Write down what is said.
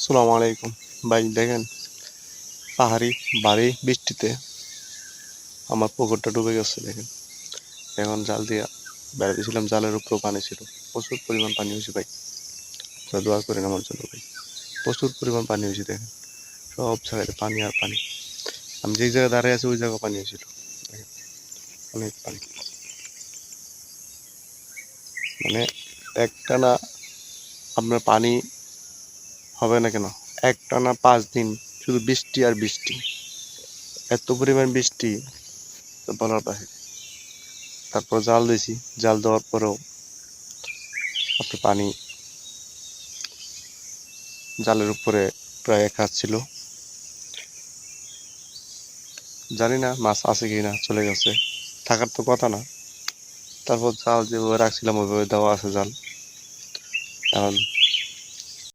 আসসালামু আলাইকুম ভাই। দেখেন, পাহাড়ি ভারী বৃষ্টিতে আমার পুকুরটা ডুবে গেছে। দেখেন, এখন জাল দিয়ে বেড়াতেছিলাম, জালের উপরেও পানি ছিল, প্রচুর পরিমাণ পানি হয়েছে ভাই। তো দোয়া করেন আমার জন্য ভাই। প্রচুর পরিমাণ পানি হয়েছে, দেখেন সব জায়গায় পানি আর পানি। আমি যে জায়গায় দাঁড়িয়ে আছি ওই জায়গায় পানি হয়েছিল। দেখেন, অনেক পানি, মানে একটানা আপনার পানি হবে না কেন, একটানা 5 দিন শুধু বৃষ্টি আর বৃষ্টি, এত পরিমাণ বৃষ্টি তো বলার বাহিরে। তারপর জাল দিয়েছি, জাল দেওয়ার পরেও আপনার পানি জালের উপরে প্রায় 1 হাত ছিল। জানি না মাছ আছে কি না, চলে গেছে, থাকার তো কথা না। তারপর জাল যেভাবে রাখছিলাম ওইভাবে দেওয়া আছে জাল। এখন